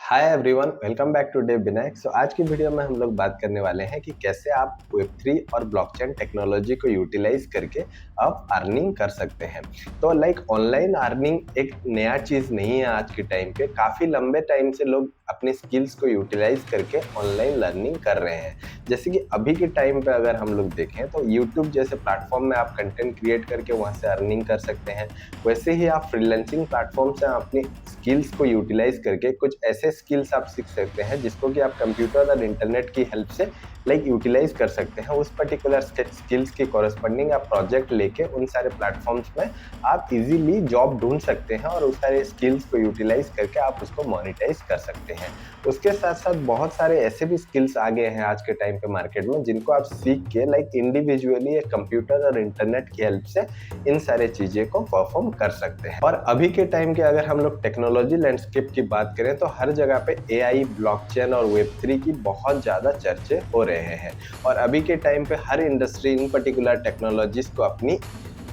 Hi everyone, welcome back to डे विनायक। आज की वीडियो में हम लोग बात करने वाले हैं कि कैसे आप वेब3 और ब्लॉकचेन टेक्नोलॉजी को यूटिलाइज करके आप अर्निंग कर सकते हैं। तो ऑनलाइन अर्निंग एक नया चीज़ नहीं है आज के टाइम पे। काफ़ी लंबे टाइम से लोग अपने स्किल्स को यूटिलाइज करके ऑनलाइन लर्निंग कर रहे हैं। जैसे कि अभी के टाइम पे अगर हम लोग देखें तो यूट्यूब जैसे प्लेटफॉर्म में आप कंटेंट क्रिएट करके वहाँ से अर्निंग कर सकते हैं। वैसे ही आप फ्रीलांसिंग प्लेटफॉर्म से अपनी स्किल्स को यूटिलाइज करके कुछ ऐसे स्किल्स आप सीख सकते हैं जिसको कि आप कंप्यूटर और इंटरनेट की हेल्प से यूटिलाइज कर सकते हैं। उस पर्टिकुलर स्किल्स के कॉरस्पॉन्डिंग आप प्रोजेक्ट लेके उन सारे प्लेटफॉर्म्स में आप इजीली जॉब ढूंढ सकते हैं और उस सारे स्किल्स को यूटिलाइज करके आप उसको मोनेटाइज कर सकते हैं। उसके साथ साथ बहुत सारे ऐसे भी स्किल्स आ गए हैं आज के टाइम पे मार्केट में जिनको आप सीख के इंडिविजुअली कंप्यूटर और इंटरनेट की हेल्प से इन सारे चीजें को परफॉर्म कर सकते हैं। और अभी के टाइम के अगर हम लोग टेक्नोलॉजी लैंडस्केप की बात करें तो हर जगह पे एआई, ब्लॉकचेन और वेब3 की बहुत ज्यादा चर्चे हो रहे हैं। और अभी के टाइम पे हर इंडस्ट्री इन पर्टिकुलर टेक्नोलॉजीज को अपनी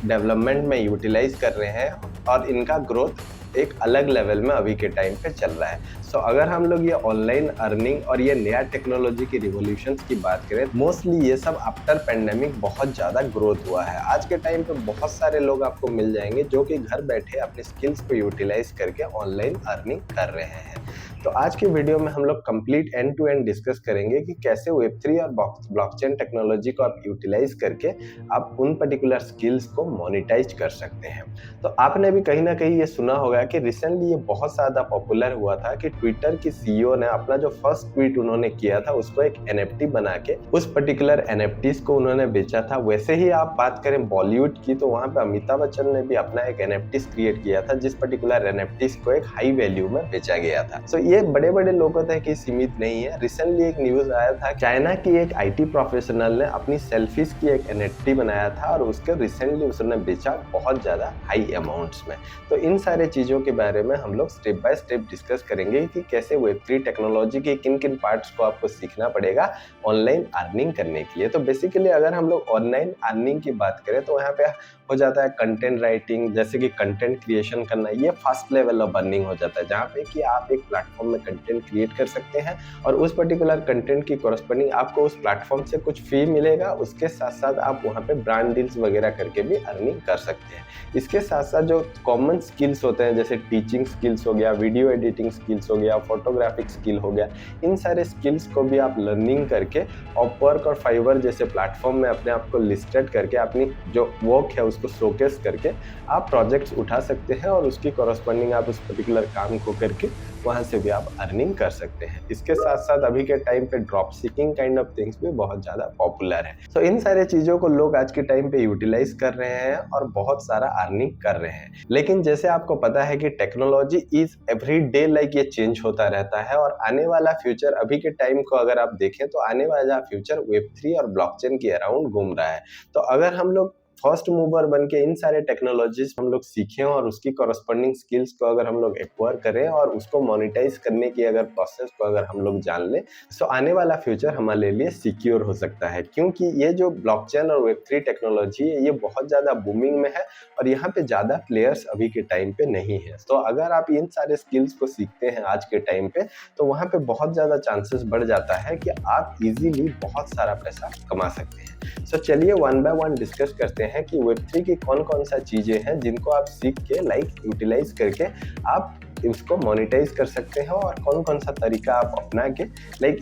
डेवलपमेंट में यूटिलाइज कर रहे हैं और इनका ग्रोथ एक अलग लेवल में अभी के टाइम पे चल रहा है। अगर हम लोग ये ऑनलाइन अर्निंग और ये नया टेक्नोलॉजी की रिवॉल्यूशंस की बात करें, मोस्टली ये सब आफ्टर पेंडेमिक बहुत ज़्यादा ग्रोथ हुआ है। आज के टाइम पे बहुत सारे लोग आपको मिल जाएंगे जो कि घर बैठे अपने स्किल्स को यूटिलाइज करके ऑनलाइन अर्निंग कर रहे हैं। तो आज की वीडियो में हम लोग complete end to end discuss करेंगे कि कैसे वेब3 और ब्लॉकचेन टेक्नोलॉजी को आप यूटिलाइज करके आप उन पर्टिकुलर स्किल्स को मोनेटाइज कर सकते हैं। तो आपने भी कहीं ना कहीं ये सुना होगा कि रिसेंटली ये बहुत ज़्यादा पॉपुलर हुआ था कि ट्विटर की सीईओ ने अपना जो फर्स्ट ट्वीट उन्होंने किया था उसको एक एनएफटी बना के उस पर्टिकुलर एनएफटीज को उन्होंने बेचा था। वैसे ही आप बात करें बॉलीवुड की तो वहां पे अमिताभ बच्चन ने भी अपना एक एनएफटीज क्रिएट किया था जिस पर्टिकुलर एनएफटीज को एक हाई वैल्यू में बेचा गया था। ये बड़े बड़े लोगों तक ही सीमित नहीं है। रिसेंटली एक न्यूज आया था, चाइना की एक आईटी प्रोफेशनल ने अपनी सेल्फीज की एक एनएफटी बनाया था और उसके रिसेंटली उसने बेचा बहुत ज्यादा हाई अमाउंट्स में। तो इन सारे चीजों के बारे में हम लोग स्टेप बाय स्टेप डिस्कस करेंगे कि कैसे वेब3 टेक्नोलॉजी के किन किन पार्ट्स को आपको सीखना पड़ेगा ऑनलाइन अर्निंग करने के लिए। तो बेसिकली अगर हम लोग ऑनलाइन अर्निंग की बात करें तो यहाँ पे हो जाता है कंटेंट राइटिंग, जैसे कि कंटेंट क्रिएशन करना। ये फर्स्ट लेवल ऑफ अर्निंग हो जाता है जहाँ पे कि आप एक प्लेटफॉर्म में कंटेंट क्रिएट कर सकते हैं और उस पर्टिकुलर कंटेंट की कॉरस्पॉन्डिंग आपको उस प्लेटफॉर्म से कुछ फी मिलेगा। उसके साथ साथ आप वहाँ पे ब्रांड डील्स वगैरह करके भी अर्निंग कर सकते हैं। इसके साथ साथ जो कॉमन स्किल्स होते हैं जैसे टीचिंग स्किल्स हो गया, वीडियो एडिटिंग स्किल्स हो गया, फोटोग्राफिक स्किल हो गया, इन सारे स्किल्स को भी आप लर्निंग करके अपवर्क और फाइवर जैसे प्लेटफॉर्म में अपने आप को लिस्टेड करके अपनी जो वर्क है उसको शोकेस करके आप प्रोजेक्ट्स उठा सकते हैं और उसकी कॉरस्पॉन्डिंग आप उस पर्टिकुलर काम को करके वहां से भी आप अर्निंग कर सकते हैं। इसके साथ साथ अभी के टाइम पे drop seeking kind of things भी बहुत ज्यादा पॉपुलर है। इन सारे चीजों को लोग आज के टाइम पे यूटिलाइज कर रहे हैं और बहुत सारा अर्निंग कर रहे हैं। लेकिन जैसे आपको पता है कि टेक्नोलॉजी इज एवरी डे ये चेंज होता रहता है और आने वाला फ्यूचर, अभी के टाइम को अगर आप देखें तो आने वाला फ्यूचर वेब3 और ब्लॉकचेन के अराउंड घूम रहा है। तो अगर हम लोग फर्स्ट मूवर बन के इन सारे टेक्नोलॉजीज हम लोग सीखें और उसकी कॉरस्पॉन्डिंग स्किल्स को अगर हम लोग एक्वायर करें और उसको मोनेटाइज करने की अगर प्रोसेस को अगर हम लोग जान लें तो आने वाला फ्यूचर हमारे लिए सिक्योर हो सकता है। क्योंकि ये जो ब्लॉकचेन और वेब3 टेक्नोलॉजी है ये बहुत ज्यादा बूमिंग में है और यहाँ पे ज्यादा प्लेयर्स अभी के टाइम पे नहीं है। तो अगर आप इन सारे स्किल्स को सीखते हैं आज के टाइम पे तो वहाँ पे बहुत ज्यादा चांसेस बढ़ जाता है कि आप इजीली बहुत सारा पैसा कमा सकते हैं। चलिए वन बाय वन डिस्कस करते हैं कि वेब3 की कौन कौन सा चीजें हैं जिनको आप सीख के यूटिलाइज करके आप इसको मोनेटाइज कर सकते हैं और कौन कौन सा तरीका आप अपना के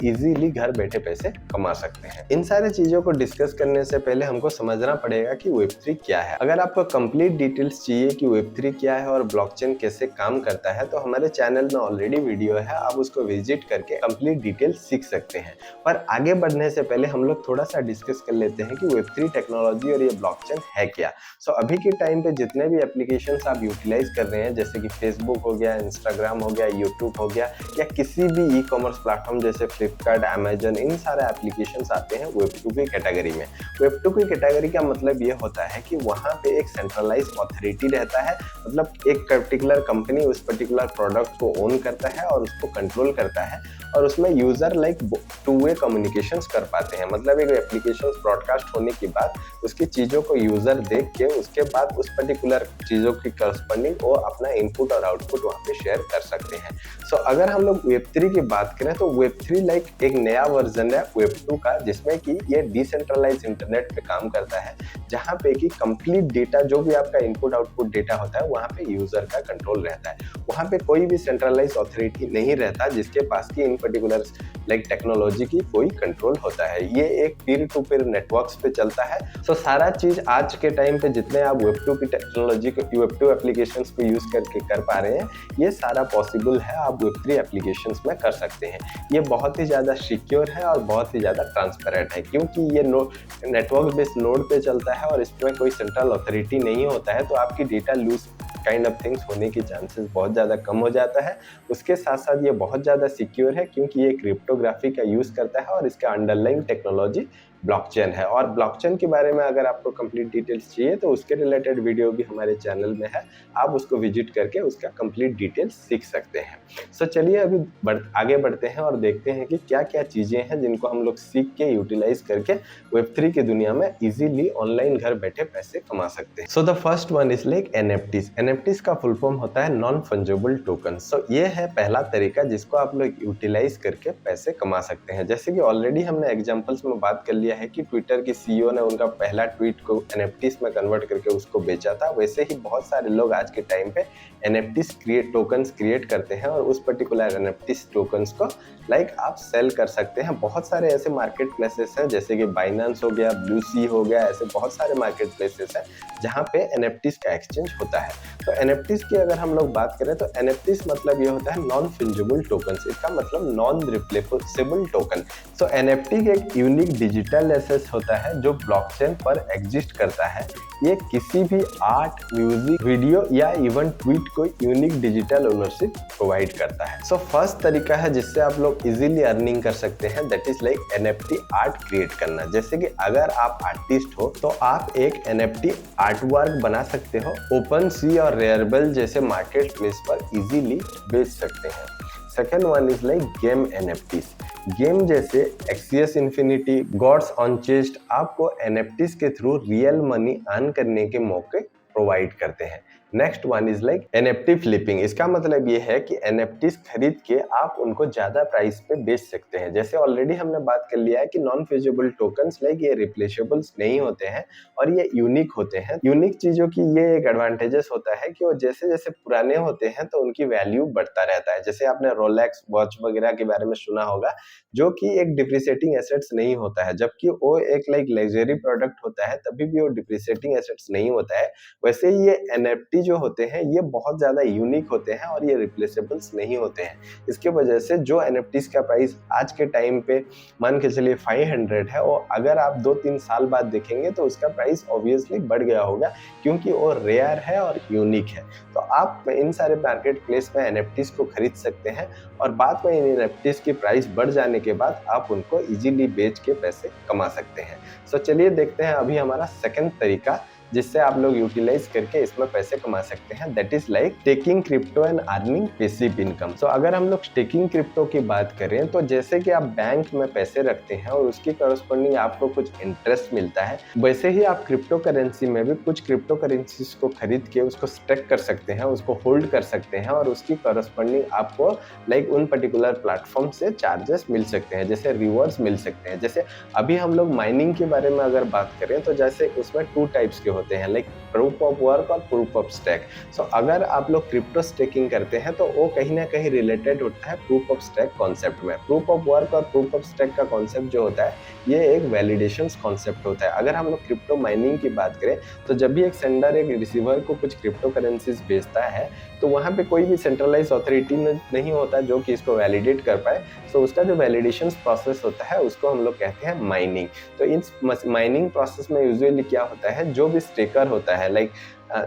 इजीली घर बैठे पैसे कमा सकते हैं। इन सारे चीजों को डिस्कस करने से पहले हमको समझना पड़ेगा कि वेब3 क्या है। अगर आपको कंप्लीट डिटेल्स चाहिए कि वेब3 क्या है और ब्लॉकचेन कैसे काम करता है तो हमारे चैनल में ऑलरेडी वीडियो है, आप उसको विजिट करके कंप्लीट डिटेल्स सीख सकते हैं। पर आगे बढ़ने से पहले हम लोग थोड़ा सा डिस्कस कर लेते हैं कि वेब3 टेक्नोलॉजी और ये ब्लॉकचेन है क्या। अभी के टाइम पे जितने भी एप्लीकेशंस आप यूटिलाइज कर रहे हैं जैसे कि फेसबुक हो गया, इंस्टाग्राम हो गया, यूट्यूब हो गया या किसी भी ई कॉमर्स प्लेटफॉर्म जैसे फ्लिपकार्ट, अमेजन, इन सारे एप्लीकेशंस आते हैं वेब2 की कैटेगरी में। वेब2 की कैटेगरी का मतलब ये होता है कि वहाँ पे एक सेंट्रलाइज अथॉरिटी रहता है, मतलब एक पर्टिकुलर कंपनी उस पर्टिकुलर प्रोडक्ट को ओन करता है और उसको कंट्रोल करता है और उसमें यूजर टू वे कम्युनिकेशंस कर पाते हैं। मतलब एक एप्लीकेशन ब्रॉडकास्ट होने के बाद उसकी चीजों को यूजर देख के उसके बाद उस पर्टिकुलर चीजों की करस्पॉन्डिंग वो अपना इनपुट और आउटपुट वहाँ पे शेयर कर सकते हैं। सो अगर हम लोग Web3 की बात करें तो Web3 लाइक एक नया वर्जन है Web2 का, जिसमें कि ये डिसेंट्रलाइज इंटरनेट पे काम करता है, जहाँ पे कि कंप्लीट डेटा जो भी आपका इनपुट आउटपुट डेटा होता है वहाँ पे यूजर का कंट्रोल रहता है। वहाँ पे कोई भी सेंट्रलाइज अथॉरिटी नहीं रहता जिसके पास की इन पर्टिकुलर लाइक टेक्नोलॉजी की कोई कंट्रोल होता है। ये एक पीयर टू पीयर नेटवर्क्स पे चलता है। सो सारा चीज आज के टाइम पे जितने आप Web2 की टेक्नोलॉजी को Web2 एप्लीकेशंस को यूज करके कर पा रहे हैं, ये सारा पॉसिबल है आप Web3 एप्लीकेशंस में कर सकते हैं। ये बहुत ही ज्यादा सिक्योर है और बहुत ही ज्यादा ट्रांसपेरेंट है, क्योंकि ये नेटवर्क बेस्ड नोड पे चलता है और इसमें कोई सेंट्रल अथॉरिटी नहीं होता है, तो आपकी data loose kind of things होने की चांसेस बहुत ज़्यादा कम हो जाता है। उसके साथ साथ ये बहुत ज़्यादा सिक्योर है, क्योंकि ये क्रिप्टोग्राफी का यूज़ करता है और इसका अंडरलाइंग टेक्नोलॉजी ब्लॉकचेन है। और ब्लॉकचेन के बारे में अगर आपको कंप्लीट डिटेल्स चाहिए तो उसके रिलेटेड वीडियो भी हमारे चैनल में है, आप उसको विजिट करके उसका कंप्लीट डिटेल्स सीख सकते हैं। सो चलिए अभी आगे बढ़ते हैं और देखते हैं कि क्या क्या चीज़ें हैं जिनको हम लोग सीख के यूटिलाइज करके Web3 की दुनिया में इजीली ऑनलाइन घर बैठे पैसे कमा सकते हैं। So the first one is like NFTs। NFTs का फुल फॉर्म होता है नॉन फंजेबल टोकन। सो ये है पहला तरीका जिसको आप लोग यूटिलाइज करके पैसे कमा सकते हैं। जैसे कि ऑलरेडी हमने एग्जांपल्स में बात कर लिया है कि ट्विटर की CEO ने उनका पहला ट्वीट को NFTs में कन्वर्ट करके उसको बेचा था, वैसे ही बहुत सारे लोग आज के टाइम पे NFTs टोकन्स क्रिएट करते हैं और उस पर्टिकुलर NFTs टोकन्स को लाइक आप सेल कर सकते हैं। बहुत सारे ऐसे मार्केट प्लेसेस हैं जैसे कि बाइनेंस हो गया, ब्लू सी हो गया, ऐसे बहुत सारे मार्केट प्लेसेस हैं जहाँ पे NFTs का एक्सचेंज होता है। तो NFTs की अगर हम लोग बात करें तो NFTs मतलब ये होता है नॉन फंजिबल टोकन्स। इसका मतलब नॉन रिप्लेसेबल टोकन। सो NFT एक यूनिक डिजिटल एसेट होता है जो ब्लॉकचेन पर एग्जिस्ट करता है। ये किसी भी आर्ट, म्यूजिक, वीडियो या इवन ट्वीट को यूनिक डिजिटल ओनरशिप प्रोवाइड करता है। सो फर्स्ट तरीका है जिससे आप लोग इजीली अर्निंग कर सकते हैं, that is like NFT art create करना। जैसे कि अगर आप आर्टिस्ट हो तो आप एक NFT आर्ट वर्क बना सकते हो, ओपन सी और रेयरबल जैसे मार्केट प्लेस पर इजीली बेच सकते हैं। Second one is like game NFTs। Game जैसे एक्सियस इन्फिनिटी, गॉड्स अनचेस्ड आपको NFTs के थ्रू रियल मनी अर्न करने के मौके प्रोवाइड करते हैं। Next one is like NFT flipping. इसका मतलब ये है कि NFTs खरीद के आप उनको ज्यादा प्राइस पे बेच सकते हैं। जैसे ऑलरेडी हमने बात कर लिया है कि नॉन फंजिबल टोकन्स लाइक ये रिप्लेसेबल्स नहीं होते हैं और ये यूनिक होते हैं। यूनिक चीजों की ये एक एडवांटेजेस होता है कि वो जैसे जैसे पुराने होते हैं तो उनकी वैल्यू बढ़ता रहता है। जैसे आपने रोलेक्स वॉच वगैरह के बारे में सुना होगा, जो कि एक डिप्रिसिएटिंग एसेट्स नहीं होता है, जबकि वो एक लाइक लग्जरी प्रोडक्ट होता है, तभी भी वो डिप्रिसिएटिंग एसेट्स नहीं होता है। वैसे ही ये NFT जो होते हैं ये बहुत ज्यादा यूनिक होते हैं और ये रिप्लेसेबल्स नहीं होते हैं। इसके वजह से जो NFTs का प्राइस आज के टाइम पे मान के चलिए 500 है, और अगर आप 2-3 साल बाद देखेंगे तो उसका प्राइस ऑब्वियसली बढ़ गया होगा, क्योंकि वो रेयर है और यूनिक है। तो आप इन सारे मार्केट प्लेस में NFTs को खरीद सकते हैं और बाद में इन NFTs की प्राइस बढ़ जाने के बाद आप उनको इजीली बेच के पैसे कमा सकते हैं। सो चलिए देखते हैं अभी हमारा सेकंड तरीका जिससे आप लोग यूटिलाइज करके इसमें पैसे कमा सकते हैं, that is like taking crypto and earning passive income. So अगर हम लोग टेकिंग क्रिप्टो की बात करें तो जैसे कि आप बैंक में पैसे रखते हैं और उसकी करस्पॉन्डिंग आपको कुछ इंटरेस्ट मिलता है, वैसे ही आप क्रिप्टो करेंसी में भी कुछ क्रिप्टो करेंसीज को खरीद के उसको स्टेक कर सकते हैं, उसको होल्ड कर सकते हैं और उसकी करस्पॉन्डिंग आपको लाइक उन पर्टिकुलर प्लेटफॉर्म से चार्जेस मिल सकते हैं, जैसे रिवॉर्ड्स मिल सकते हैं। जैसे अभी हम लोग माइनिंग के बारे में अगर बात करें तो जैसे उसमें 2 टाइप्स के होते हैं, लाइक प्रूफ ऑफ वर्क और प्रूफ ऑफ स्टेक। सो अगर आप लोग क्रिप्टो स्टेकिंग करते हैं तो वो कहीं ना कहीं रिलेटेड होता है प्रूफ ऑफ स्टेक कॉन्सेप्ट में। प्रूफ ऑफ वर्क और प्रूफ ऑफ स्टेक का कॉन्सेप्ट जो होता है ये एक वैलिडेशन कॉन्सेप्ट होता है। अगर हम लोग क्रिप्टो माइनिंग की बात करें तो जब भी एक सेंडर एक रिसीवर को कुछ क्रिप्टो करेंसीज भेजता है तो वहाँ पे कोई भी सेंट्रलाइज अथॉरिटी नहीं होता जो कि इसको वैलिडेट कर पाए। सो उसका जो वैलिडेशन प्रोसेस होता है उसको हम लोग कहते हैं माइनिंग। तो इस माइनिंग प्रोसेस में यूजुअली क्या होता है, जो भी स्टेकर होता है लाइक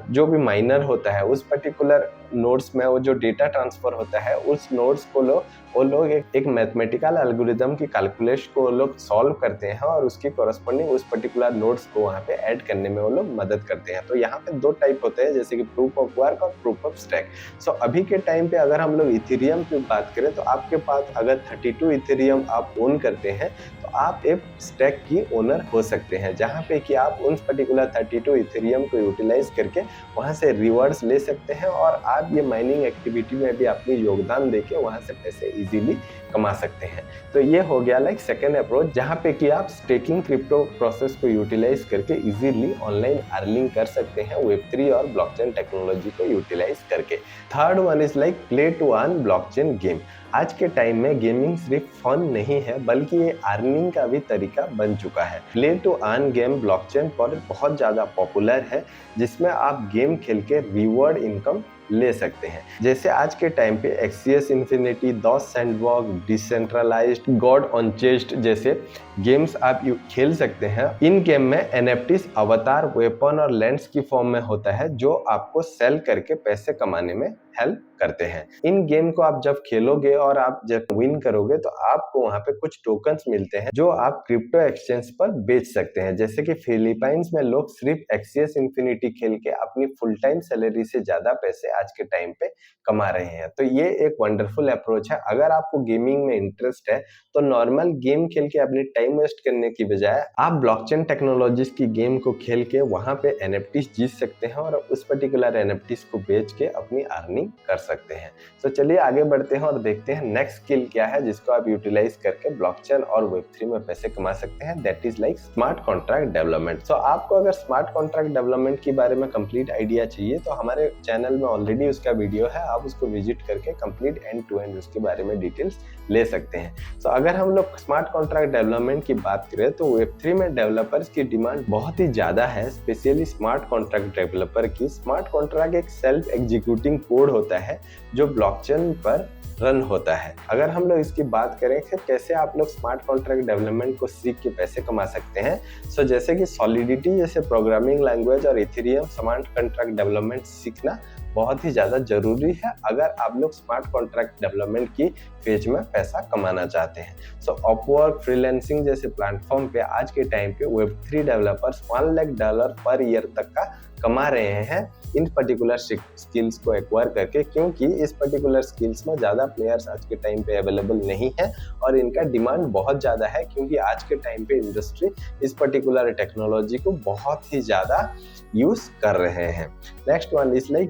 जो भी माइनर होता है उस पर्टिकुलर नोड्स में वो जो डेटा ट्रांसफर होता है उस नोड्स को लोग वो लोग एक मैथमेटिकल एल्गोरिदम की कैलकुलेशन को वो लोग सॉल्व करते हैं और उसकी कोरस्पॉन्डिंग उस पर्टिकुलर नोड्स को वहाँ पे ऐड करने में वो लोग मदद करते हैं। तो यहाँ पे 2 टाइप होते हैं, जैसे कि प्रूफ ऑफ वर्क और प्रूफ ऑफ स्टैक। सो अभी के टाइम पे अगर हम लोग इथेरियम की बात करें तो आपके पास अगर 32 इथेरियम आप ओन करते हैं तो आप एक स्टैक की ओनर हो सकते हैं, जहाँ पे कि आप उन पर्टिकुलर 32 इथेरियम को यूटिलाइज करके वहाँ से रिवॉर्ड्स ले सकते हैं और आप ये माइनिंग एक्टिविटी में भी अपनी योगदान देके वहाँ से पैसे इजीली कमा सकते हैं। तो ये हो गया लाइक सेकेंड अप्रोच, जहाँ पे कि आप स्टेकिंग क्रिप्टो प्रोसेस को यूटिलाइज करके इजीली ऑनलाइन अर्निंग कर सकते हैं वेब3 और ब्लॉकचेन टेक्नोलॉजी को यूटिलाइज करके। Third one is like play to earn blockchain game. आज के टाइम में गेमिंग सिर्फ फन नहीं है बल्कि ये अर्निंग का भी तरीका बन चुका है। Play to earn game blockchain पर बहुत ज़्यादा पॉपुलर है, जिसमें आप गेम खेल के रिवॉर्ड इनकम ले सकते हैं। जैसे आज के टाइम पे Axie Infinity, the Sandbox, decentralised, Gods Unchained जैसे गेम्स आप खेल सकते हैं। इन गेम में एनएफटीज अवतार, वेपन और लैंड्स की फॉर्म में होता है, जो आपको सेल करके पैसे कमाने में हेल्प करते हैं। इन गेम को आप जब खेलोगे और आप जब विन करोगे तो आपको वहां पे कुछ टोकन्स मिलते हैं जो आप क्रिप्टो एक्सचेंज पर बेच सकते हैं। जैसे कि फिलीपाइंस में लोग सिर्फ एक्सियस इन्फिनिटी खेल के अपनी फुल टाइम सैलरी से ज्यादा पैसे आज के टाइम पे कमा रहे हैं। तो ये एक वंडरफुल अप्रोच है। अगर आपको गेमिंग में इंटरेस्ट है तो नॉर्मल गेम खेल के अपनी टाइम वेस्ट करने की बजाय आप ब्लॉकचेन टेक्नोलॉजीज की गेम को खेल के वहां पे एनएफटीज जीत सकते हैं और उस पर्टिकुलर एनएफटीज को बेच के अपनी अर्निंग कर सकते हैं। तो चलिए आगे बढ़ते हैं और देखते हैं नेक्स्ट स्किल क्या है जिसको आप यूटिलाइज करके ब्लॉकचेन और वेब3 में पैसे कमा सकते हैं। That is like smart contract development. So आपको अगर स्मार्ट कॉन्ट्रैक्ट डेवलपमेंट के बारे में कंप्लीट आइडिया चाहिए तो हमारे चैनल में ऑलरेडी उसका वीडियो है, आप उसको विजिट करके कंप्लीट एंड टू एंड उसके बारे में डिटेल्स ले सकते हैं। तो अगर हम लोग स्मार्ट कॉन्ट्रैक्ट डेवलपमेंट की बात करें तो वेब3 में डेवलपर्स की डिमांड बहुत ही ज्यादा है, स्पेशली स्मार्ट कॉन्ट्रैक्ट डेवलपर की। स्मार्ट कॉन्ट्रैक्ट एक सेल्फ एग्जीक्यूटिंग कोड होता है जो ब्लॉकचेन पर रन होता है। अगर हम लोग इसकी बात करें कि कैसे आप लोग स्मार्ट कॉन्ट्रैक्ट डेवलपमेंट को सीख के पैसे कमा सकते हैं, सो जैसे कि सॉलिडिटी जैसे प्रोग्रामिंग लैंग्वेज और इथेरियम स्मार्ट कॉन्ट्रैक्ट डेवलपमेंट सीखना बहुत ही ज़्यादा जरूरी है अगर आप लोग स्मार्ट कॉन्ट्रैक्ट डेवलपमेंट की फेज में पैसा कमाना चाहते हैं। सो अपवर्क, फ्रीलांसिंग जैसे प्लेटफॉर्म पे आज के टाइम पे Web3 developers $1 lakh per year तक का कमा रहे हैं इन पर्टिकुलर स्किल्स को एक्वायर करके, क्योंकि इस पर्टिकुलर स्किल्स में ज़्यादा प्लेयर्स आज के टाइम पे अवेलेबल नहीं है और इनका डिमांड बहुत ज़्यादा है, क्योंकि आज के टाइम पे इंडस्ट्री इस पर्टिकुलर टेक्नोलॉजी को बहुत ही ज़्यादा यूज कर रहे हैं। Next one is like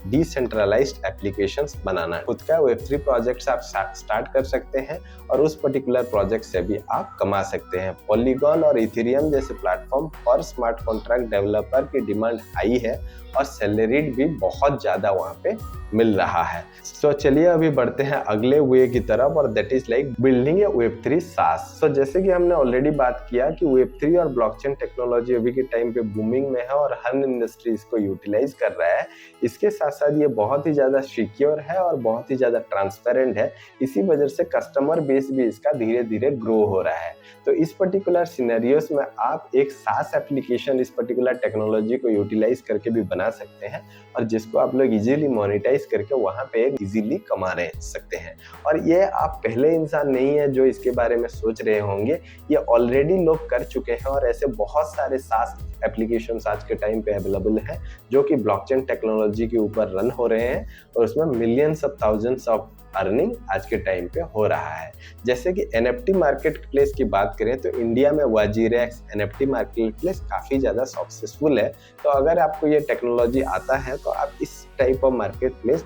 decentralised applications बनाना। खुद का वेब3 प्रोजेक्ट्स आप स्टार्ट कर सकते हैं और उस पर्टिकुलर प्रोजेक्ट से भी आप कमा सकते हैं। पॉलीगॉन और इथेरियम जैसे प्लेटफॉर्म पर स्मार्ट कॉन्ट्रैक्ट डेवलपर की डिमांड हाई है और सैलरी भी बहुत ज्यादा वहां पे मिल रहा है। तो चलिए अभी बढ़ते हैं अगले वे की तरफ और that is like building A Web3 सास। तो जैसे कि हमने ऑलरेडी बात किया कि वेब3 और ब्लॉकचेन टेक्नोलॉजी अभी के टाइम पे बूमिंग में है और हर इंडस्ट्री इसको यूटिलाइज कर रहा है। इसके साथ साथ ये बहुत ही ज्यादा सिक्योर है और बहुत ही ज्यादा ट्रांसपेरेंट है। इसी वजह से कस्टमर बेस भी इसका धीरे धीरे ग्रो हो रहा है। तो इस पर्टिकुलर सिनेरियोस में आप एक सास एप्लीकेशन इस पर्टिकुलर टेक्नोलॉजी को यूटिलाइज करके भी बना सकते हैं और जिसको आप लोग इजीली मोनेटाइज करके वहां पे इजीली कमा रहे सकते हैं। और ये आप पहले इंसान नहीं है जो इसके बारे में सोच रहे होंगे, ये ऑलरेडी लोग कर चुके हैं और ऐसे बहुत सारे सास एप्लीकेशंस आज के टाइम पे अवेलेबल है जो कि ब्लॉकचेन टेक्नोलॉजी के ऊपर रन हो रहे हैं और उसमें millions of thousands of earning आज के टाइम पे हो रहा है। जैसे कि NFT मार्केट प्लेस की बात करें तो इंडिया में वाजीरेक्स NFT मार्केट प्लेस काफी ज्यादा सक्सेसफुल है। तो अगर आपको ये टेक्नोलॉजी आता है तो आप इस type of market place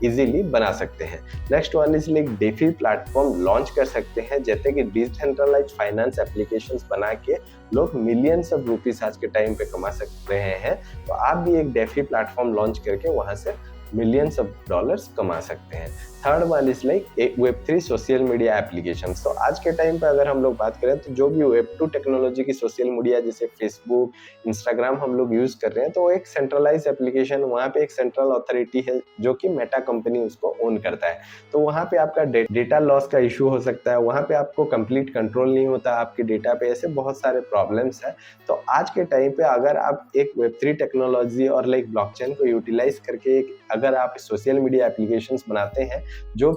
easily बना सकते हैं। Next one is like DeFi platform launch कर सकते हैं, जैसे कि डिसेंट्रलाइज्ड फाइनेंस एप्लीकेशंस बना के लोग मिलियंस ऑफ रुपीस आज के टाइम पे कमा सकते हैं। तो आप भी एक डेफी प्लेटफॉर्म लॉन्च करके वहां से मिलियंस ऑफ डॉलर्स कमा सकते हैं। Third one is like Web3 social media application. तो आज के टाइम पे अगर हम लोग बात करें तो जो भी वेब2 टेक्नोलॉजी की सोशल मीडिया जैसे फेसबुक, इंस्टाग्राम हम लोग यूज कर रहे हैं, तो वो एक सेंट्रलाइज एप्लीकेशन, वहाँ पे एक सेंट्रल अथॉरिटी है जो कि मेटा कंपनी उसको ओन करता है। तो वहाँ पे आपका डेटा लॉस का इशू हो सकता है, वहाँ पे आपको कंप्लीट कंट्रोल नहीं होता आपके डेटा पे, ऐसे बहुत सारे प्रॉब्लम्स है। तो आज के टाइम पे अगर आप एक वेब3 टेक्नोलॉजी और लाइक ब्लॉकचेन को यूटिलाइज करके एक अगर आप सोशल मीडिया एप्लीकेशंस बनाते हैं जो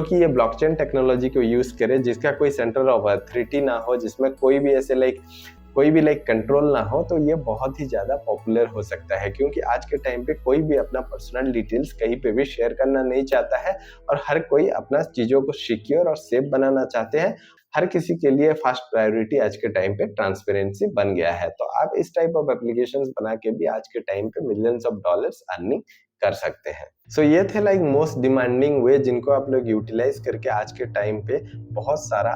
कि ये ब्लॉकचेन टेक्नोलॉजी को यूज करे, जिसका कोई सेंटर ऑफ अथॉरिटी ना हो, जिसमें कोई भी ऐसे कंट्रोल ना हो, तो ये बहुत ही ज़्यादा पॉपुलर हो सकता है। क्योंकि आज के टाइम पे कोई भी अपना पर्सनल डिटेल्स कहीं पे भी शेयर करना नहीं चाहता है और हर कोई अपना चीज़ों को सिक्योर और सेफ बनाना चाहते हैं। हर किसी के लिए फर्स्ट प्रायोरिटी आज के टाइम पे ट्रांसपेरेंसी बन गया है। तो आप इस टाइप ऑफ एप्लीकेशंस बना के भी आज के टाइम पे मिलियंस ऑफ डॉलर्स अर्निंग कर सकते हैं। सो ये थे मोस्ट डिमांडिंग वे जिनको आप लोग यूटिलाइज करके आज के टाइम पे बहुत सारा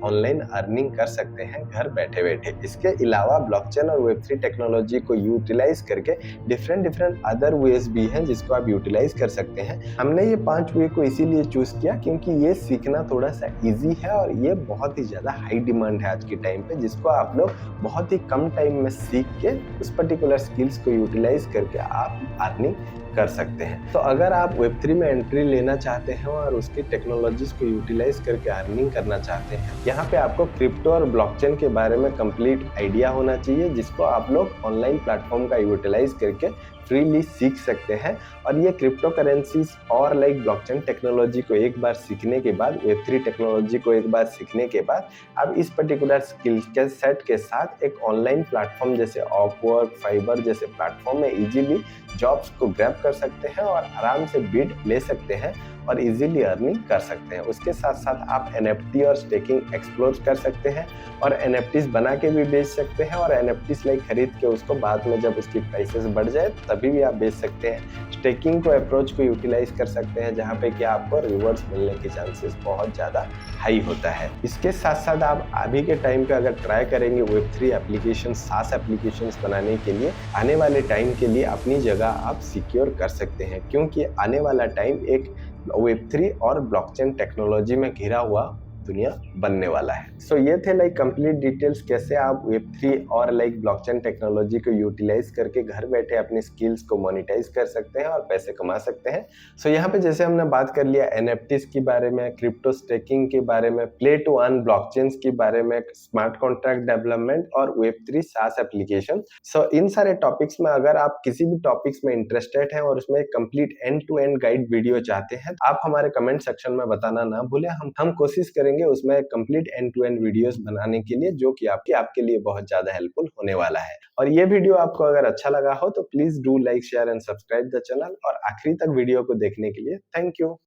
ऑनलाइन अर्निंग कर सकते हैं घर बैठे बैठे। इसके अलावा ब्लॉकचेन और वेब3 टेक्नोलॉजी को यूटिलाइज करके डिफरेंट अदर वेज भी हैं जिसको आप यूटिलाइज कर सकते हैं। हमने ये 5 वे को इसीलिए चूज किया क्योंकि ये सीखना थोड़ा सा ईजी है और ये बहुत ही ज्यादा हाई डिमांड है आज के टाइम पे, जिसको आप लोग बहुत ही कम टाइम में सीख के उस पर्टिकुलर स्किल्स को यूटिलाइज करके आप अर्निंग कर सकते हैं। तो अगर आप वेब3 में एंट्री लेना चाहते हैं और उसकी टेक्नोलॉजीज को यूटिलाइज करके अर्निंग करना चाहते हैं, यहाँ पे आपको क्रिप्टो और ब्लॉकचेन के बारे में कंप्लीट आइडिया होना चाहिए, जिसको आप लोग ऑनलाइन प्लेटफॉर्म का यूटिलाइज करके फ्रीली सीख सकते हैं। और ये क्रिप्टो करेंसीज और ब्लॉकचेन टेक्नोलॉजी को एक बार सीखने के बाद, वेब3 टेक्नोलॉजी को एक बार सीखने के बाद, आप इस पर्टिकुलर स्किल के सेट के साथ एक ऑनलाइन प्लेटफॉर्म जैसे अपवर्क, फाइबर जैसे प्लेटफॉर्म में इजीली जॉब्स को ग्रैब कर सकते हैं और आराम से बिड ले सकते हैं और इजीली अर्निंग कर सकते हैं। उसके साथ साथ आप NFT और स्टेकिंग एक्सप्लोर कर सकते हैं और NFTs बना के भी बेच सकते हैं और NFTs खरीद के उसको बाद में जब उसकी प्राइसेस बढ़ जाए तभी भी आप बेच सकते हैं। स्टेकिंग को अप्रोच को यूटिलाइज कर सकते हैं जहाँ पे कि आपको रिवॉर्ड्स मिलने के चांसेस बहुत ज़्यादा हाई होता है। इसके साथ साथ आप अभी के टाइम पे अगर ट्राई करेंगे वेब3 एप्लीकेशन, सास एप्लीकेशंस बनाने के लिए, आने वाले टाइम के लिए अपनी जगह आप सिक्योर कर सकते हैं, क्योंकि आने वाला टाइम एक वेब3 और ब्लॉकचेन टेक्नोलॉजी में घिरा हुआ दुनिया बनने वाला है। सो ये थे कंप्लीट डिटेल्स कैसे आप वेब3 और ब्लॉकचेन टेक्नोलॉजी को यूटिलाइज करके घर बैठे अपनी स्किल्स को मोनेटाइज कर सकते हैं और पैसे कमा सकते हैं। सो यहाँ पे जैसे हमने बात कर लिया NFTs के बारे में, क्रिप्टो स्टेकिंग के बारे में, प्ले टू अर्न ब्लॉकचेन्स के बारे में, स्मार्ट कॉन्ट्रैक्ट डेवलपमेंट और वेब3 सास एप्लीकेशन। सो इन सारे टॉपिक्स में अगर आप किसी भी टॉपिक्स में इंटरेस्टेड हैं और उसमें complete end to end guide video चाहते हैं, आप हमारे कमेंट सेक्शन में बताना ना भूलें। हम कोशिश करेंगे उसमें complete end to end videos बनाने के लिए, जो कि आपके लिए बहुत ज्यादा हेल्पफुल होने वाला है। और ये वीडियो आपको अगर अच्छा लगा हो तो please do like, share and subscribe the channel. और आखिरी तक वीडियो को देखने के लिए थैंक यू।